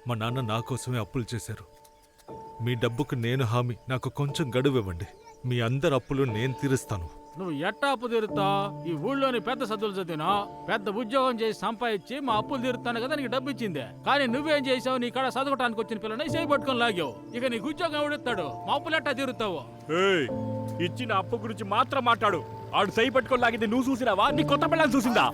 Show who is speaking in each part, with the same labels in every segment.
Speaker 1: మా నాన్న నా కోసమే అప్పులు చేశారు. మీ డబ్బుకు నేను హామీ, నాకు కొంచెం గడువు ఇవ్వండి. మీ అందరి అప్పులు నేను తీరుస్తాను.
Speaker 2: నువ్వు ఎట్టా అప్పు తీరుతా? ఈ ఊళ్ళోని పెద్ద చదువులు చదివినా, పెద్ద ఉద్యోగం చేసి సంపాదించి మా అప్పులు తీరుతాను కదా నీకు డబ్బు ఇచ్చిందే. కానీ నువ్వేం చేసావు? నీ కాడ చదువుకోవడానికి వచ్చిన పిల్లని చేయి పట్టుకొని లాగావు. ఇక నీకు ఉద్యోగం ఎవడెత్తాడు? మా అప్పులు ఎట్టా తీరుతావు?
Speaker 3: ఇచ్చిన అప్పు గురించి మాత్రం మాట్లాడు. ఆడు సై పట్టుకొని లాగింది నువ్వు చూసినావా? నీ కొత్త పిల్లని చూసిందా?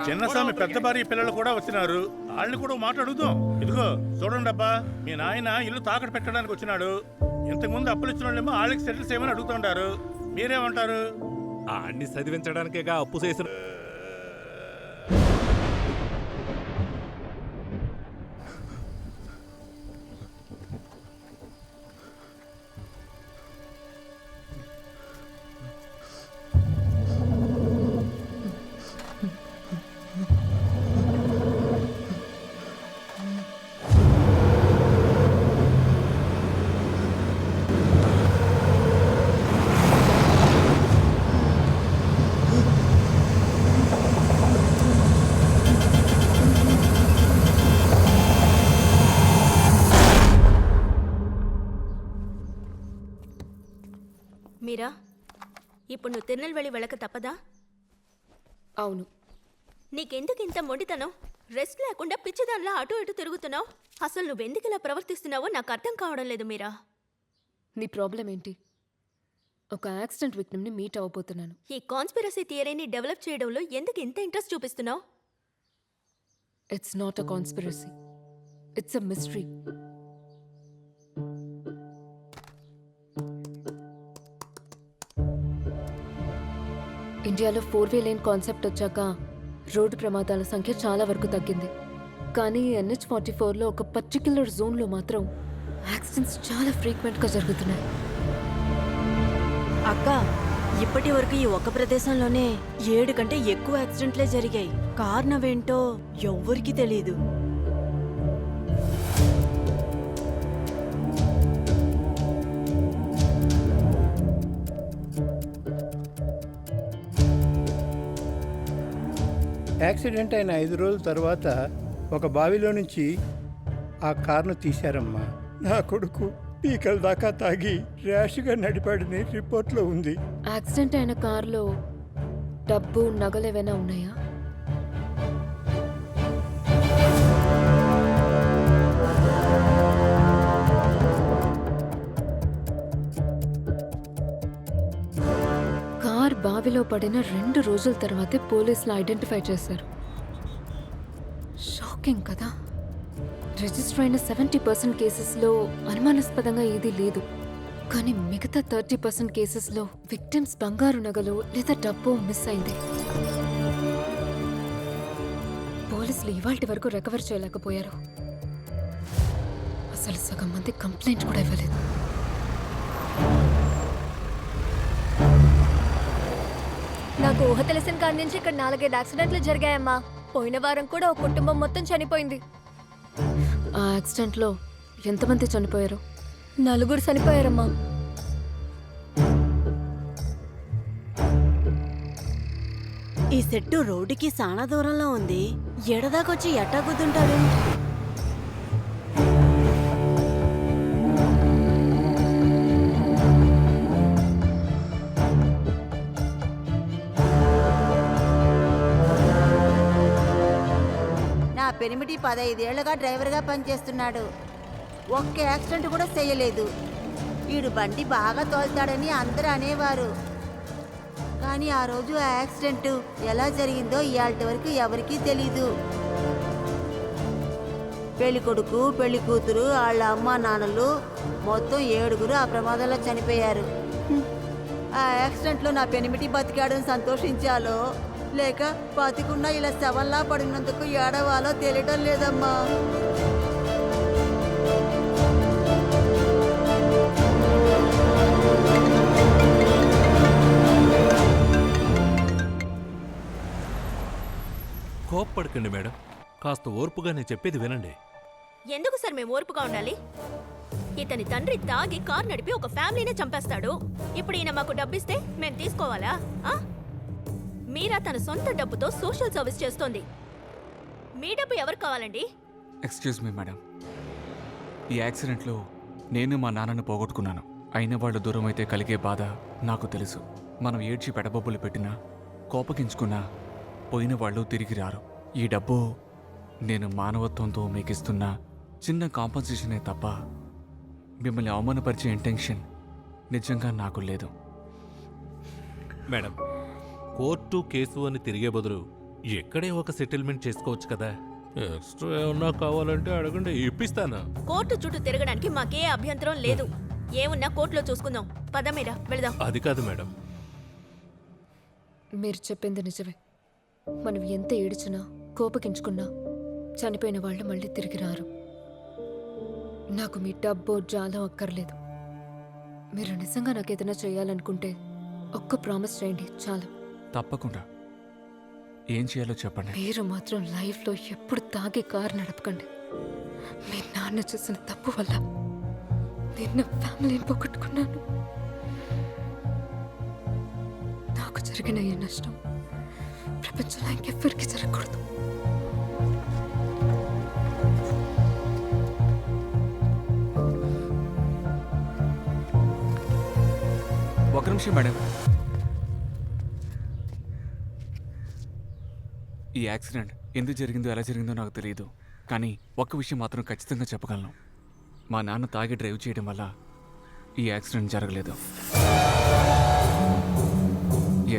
Speaker 4: చిన్నస్వామి పెద్ద భార్య పిల్లలు కూడా వచ్చినారు. వాళ్ళని కూడా మాట్లాడుదాం. ఇదిగో చూడండి అబ్బా, మీ నాయన ఇల్లు తాకట్టు పెట్టడానికి వచ్చినాడు. ఇంతకుముందు అప్పులు ఇచ్చిన వాళ్ళేమో వాళ్ళకి సెటిల్స్ ఏమని అడుగుతుంటారు. మీరేమంటారు?
Speaker 3: అన్ని చదివించడానికేగా అప్పు చేసిన.
Speaker 5: మీరా, ఇప్పుడు నువ్వు తిరునెల్వేలి వెళ్ళక తప్పదా?
Speaker 6: అవును.
Speaker 5: నీకెందుకు ఇంత మొండితనం? రెస్ట్ లేకుండా పిచ్చిదానిలా అటు ఇటు తిరుగుతున్నావు. అసలు నువ్వెందుకు ఇలా ప్రవర్తిస్తున్నావో నాకు అర్థం కావడం లేదు మీరా.
Speaker 6: నీ ప్రాబ్లం ఏంటి? ఒక యాక్సిడెంట్ విక్టిమ్ని మీట్ అవ్వబోతున్నాను.
Speaker 5: ఈ కాన్స్పిరసీ థియరీని డెవలప్ చేయడంలో ఎందుకు ఇంత ఇంట్రెస్ట్ చూపిస్తున్నావు?
Speaker 6: It's not a conspiracy, it's a mystery. ఇండియాలో 4-వే లేన్ కాన్సెప్ట్ వచ్చాక రోడ్డు ప్రమాదాల సంఖ్య చాలా వరకు తగ్గింది. కానీ NH44లో ఒక పర్టిక్యులర్ జోన్లో మాత్రం యాక్సిడెంట్స్ చాలా ఫ్రీక్వెంట్గా జరుగుతున్నాయి.
Speaker 7: అక్క, ఇప్పటి వరకు ఈ ఒక్క ప్రదేశంలోనే 7 కంటే ఎక్కువ యాక్సిడెంట్లే జరిగాయి. కారణం ఏంటో ఎవ్వరికీ తెలీదు.
Speaker 8: యాక్సిడెంట్ అయిన 5 రోజుల తర్వాత ఒక బావిలో నుంచి ఆ కార్ను తీశారమ్మా. నా కొడుకు పీకల దాకా తాగి ర్యాష్గా నడిపాడని రిపోర్ట్లో ఉంది.
Speaker 6: యాక్సిడెంట్ అయిన కారులో డబ్బు నగలు ఏవైనా ఉన్నాయా? కార్ బావిలో పడిన 2 రోజుల తర్వాతే పోలీసులు ఐడెంటిఫై చేశారు. షాకింగ్ కదా. రిజిస్టర్ అయిన 70% కేసెస్లో అనుమానాస్పదంగా ఏదీ లేదు. కానీ మిగతా 30% కేసెస్లో విక్టిమ్స్ బంగారు నగలు లేదా డబ్బు మిస్ అయింది. పోలీసులు ఇవాల్టి వరకు రికవర్ చేయలేకపోయారు. అసలు సగం మంది కంప్లైంట్ కూడా ఇవ్వలేదు.
Speaker 9: నాకు ఊహ తెలిసిన కాడి నుంచి ఇక్కడ 4-5 యాక్సిడెంట్లు జరిగాయమ్మా. పోయిన వారం కూడా ఒక కుటుంబం మొత్తం చనిపోయింది.
Speaker 6: ఆ యాక్సిడెంట్లో ఎంతమంది చనిపోయారు?
Speaker 9: 4 చనిపోయారమ్మా.
Speaker 7: ఈ సెట్టు రోడ్డుకి చాలా దూరంలో ఉంది. ఎడదాకొచ్చి ఎట్టా గుద్దుంటాడు?
Speaker 10: పెనిమిటి 15 ఏళ్లుగా డ్రైవర్గా పనిచేస్తున్నాడు. ఒక్క యాక్సిడెంట్ కూడా చేయలేదు. వీడు బండి బాగా తోలుతాడని అందరూ అనేవారు. కానీ ఆ రోజు ఆ యాక్సిడెంట్ ఎలా జరిగిందో ఇవాల్టి వరకు ఎవరికీ తెలీదు. పెళ్లి కొడుకు, పెళ్లి కూతురు, వాళ్ళ అమ్మ నాన్నలు మొత్తం 7 ఆ ప్రమాదంలో చనిపోయారు. ఆ యాక్సిడెంట్లో నా పెనిమిటి బతికాడని సంతోషించాలో లేక బతికున్నా ఇలా శవంలా పడినందుకు ఏడవాలో తెలియడం లేదమ్మా.
Speaker 3: కోప్పడకండి మేడం, కాస్త ఓర్పుగా నేను చెప్పేది వినండి.
Speaker 5: ఎందుకు సార్ మేము ఓర్పుగా ఉండాలి? ఇతని తండ్రి తాగి కార్ నడిపి ఒక ఫ్యామిలీనే చంపేస్తాడు. ఇప్పుడు ఈయన మాకు డబ్బిస్తే మేము తీసుకోవాలా? మీరా తన సొంత డబ్బుతో సోషల్ సర్వీస్ చేస్తోంది. మీ డబ్బు ఎవరు కావాలండి?
Speaker 11: ఎక్స్క్యూజ్ మీ మేడం, ఈ యాక్సిడెంట్లో నేను మా నాన్నను పోగొట్టుకున్నాను. అయిన వాళ్ళు దూరం అయితే కలిగే బాధ నాకు తెలుసు. మనం ఏడ్చి పెడబొబ్బులు పెట్టినా, కోపగించుకున్నా పోయిన వాళ్ళు తిరిగి రారు. ఈ డబ్బు నేను మానవత్వంతో మీకిస్తున్న చిన్న కాంపన్సేషనే తప్ప మిమ్మల్ని అవమానపరిచే ఇంటెన్షన్ నిజంగా నాకు లేదు.
Speaker 1: మేడం, కోర్టు కేసు అని తిరిగే బదులు ఎక్కడే ఒక సెటిల్మెంట్ చేసుకోవచ్చు కదా. ఎక్స్ట్రా ఏమన్నా కావాలంటే అడగండి, ఇప్పిస్తాను.
Speaker 5: కోర్టు చుట్టూ తిరగడానికి మాకే అభ్యంతరం లేదు. ఏమున్నా కోర్టులో చూసుకుందాం. పద మీరా, వెళదాం.
Speaker 1: అది కాదు మేడం.
Speaker 6: మీరు చెప్పింది నిజమే. మనం ఎంత ఏడ్చినా, కోపగించుకున్నా చనిపోయిన వాళ్ళు మళ్ళీ తిరిగి రారు. నాకు మీ డబ్బు జాలం అక్కర్లేదు. మీరు నిజంగా నాకు ఏదైనా చేయాలనుకుంటే ఒక్క ప్రామిస్ చేయండి చాలు.
Speaker 11: తప్పకుండా. ఏం చేయాలో చెప్పండి.
Speaker 6: మీరు మాత్రం లైఫ్లో ఎప్పుడు తాగి కారు నడపకండి. మీ నాన్న చేసిన తప్పు వల్ల నేను ఫ్యామిలీని పోగొట్టుకున్నాను. నాకు జరిగిన ఈ నష్టం ప్రపంచంలో ఇంకెవ్వరికి జరగకూడదు.
Speaker 11: ఒక నిమిషం మేడం. ఈ యాక్సిడెంట్ ఎందుకు జరిగిందో ఎలా జరిగిందో నాకు తెలియదు, కానీ ఒక్క విషయం మాత్రం ఖచ్చితంగా చెప్పగలను. మా నాన్న తాగి డ్రైవ్ చేయడం వల్ల ఈ యాక్సిడెంట్ జరగలేదు.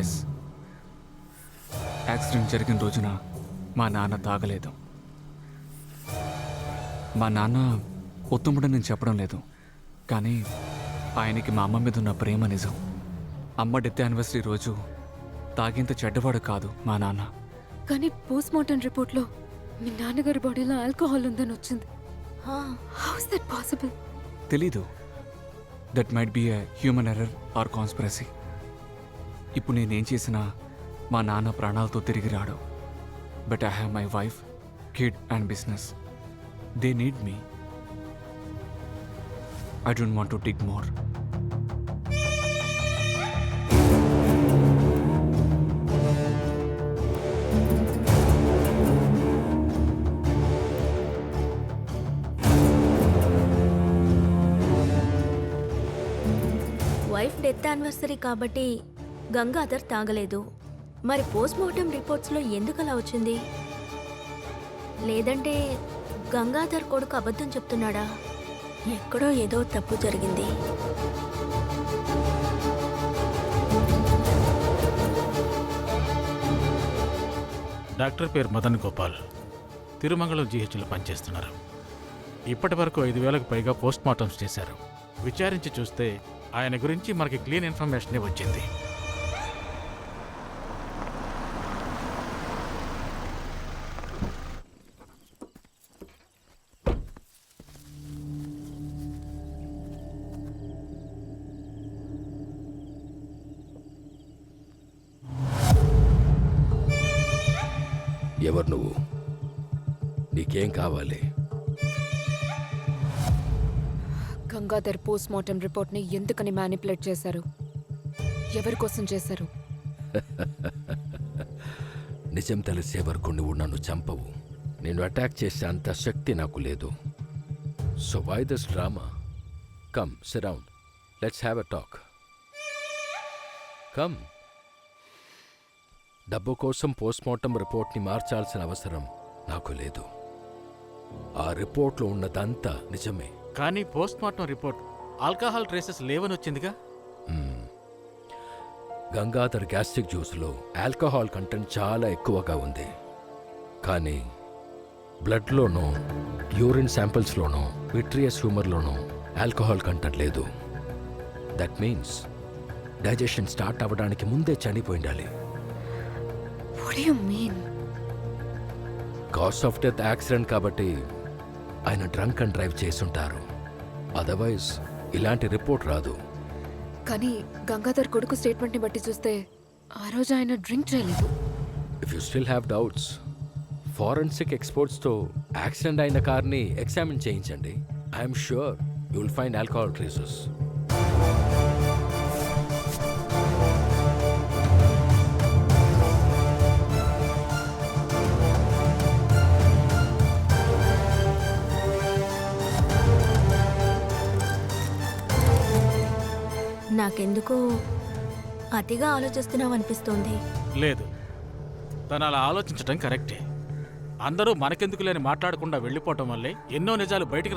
Speaker 11: ఎస్, యాక్సిడెంట్ జరిగిన రోజున మా నాన్న తాగలేదు. మా నాన్న ఉత్తముడని నేను చెప్పడం లేదు, కానీ ఆయనకి మా అమ్మ మీద ఉన్న ప్రేమ నిజం. అమ్మ డెత్ యానివర్సరీ రోజు తాగేంత చెడ్డవాడు కాదు మా నాన్న.
Speaker 6: కానీ పోస్ట్ మార్టం రిపోర్ట్లో మీ నాన్నగారి బాడీలో ఆల్కహాల్ ఉందని వచ్చింది. How is that possible?
Speaker 11: తెలీదు. That might be a human error or conspiracy. ఇప్పుడు నేనేం చేసినా మా నాన్న ప్రాణాలతో తిరిగి రాడు. But I have my wife, kid and business. They need me. I don't want to dig more.
Speaker 5: Wife death anniversary కాబట్టి గంగాధర్ తాగలేదు. మరి పోస్ట్ మార్టం రిపోర్ట్స్లో ఎందుకు అలా వచ్చింది? లేదంటే గంగాధర్ కొడుకు అబద్ధం చెప్తున్నాడా? ఎక్కడో ఏదో తప్పు జరిగింది.
Speaker 2: డాక్టర్ పేరు మదన్ గోపాల్, తిరుమంగళం జీహెచ్లో పనిచేస్తున్నారు. ఇప్పటి వరకు 5,000కు పైగా పోస్ట్ మార్టమ్స్ చేశారు. విచారించి చూస్తే ఆయన గురించి మనకి క్లీన్ ఇన్ఫర్మేషనే వచ్చింది.
Speaker 12: ఎవరు నువ్వు? నీకేం కావాలి?
Speaker 6: గంగాధర్ పోస్ట్ మార్టం రిపోర్ట్ని ఎందుకని మ్యానిపులేట్ చేశారు? ఎవరి కోసం చేశారు?
Speaker 12: నిజం తెలిసే వరకు నువ్వు నన్ను చంపవు. నేను అటాక్ చేసే అంత శక్తి నాకు లేదు. So why this drama? Come sit down, let's have a talk. Come. డబ్బు కోసం పోస్ట్ మార్టం రిపోర్ట్ని మార్చాల్సిన అవసరం నాకు లేదు. ఆ రిపోర్ట్లో ఉన్నదంతా నిజమే.
Speaker 2: కానీ post mortem report alcohol traces లేవని వచ్చిందిగా.
Speaker 12: గంగాధర్ గ్యాస్ట్రిక్ జ్యూస్లో ఆల్కహాల్ కంటెంట్ చాలా ఎక్కువగా ఉంది. కానీ బ్లడ్లోనూ, యూరిన్ శాంపిల్స్లోనూ, విట్రియస్ హ్యూమర్లోనూ ఆల్కహాల్ కంటెంట్ లేదు. దట్ మీన్స్ డైజెషన్ స్టార్ట్ అవ్వడానికి ముందే చనిపోయి ఉండాలి.
Speaker 6: What do you mean?
Speaker 12: Cause of death accident కాబట్టి ఆయన డ్రంక్ అండ్ డ్రైవ్ చేసుంటారు. అదర్వైజ్ ఇలాంటి రిపోర్ట్ రాదు.
Speaker 6: కానీ గంగాధర్ కొడుకు స్టేట్మెంట్ని బట్టి చూస్తే ఆ రోజు ఆయన డ్రింక్ చేయలేదు.
Speaker 12: If you still have doubts, forensic ఎక్స్పర్ట్స్తో యాక్సిడెంట్ అయిన కార్ని ఎగ్జామిన్ చేయించండి. I'm sure you will find alcohol traces.
Speaker 5: నాకెందుకో అతిగా ఆలోచిస్తున్నావు అనిపిస్తోంది.
Speaker 2: లేదు, తను అలా ఆలోచించటం కరెక్టే. అందరూ మనకెందుకు లేని మాట్లాడకుండా వెళ్ళిపోవటం వల్లే ఎన్నో నిజాలు బయటికి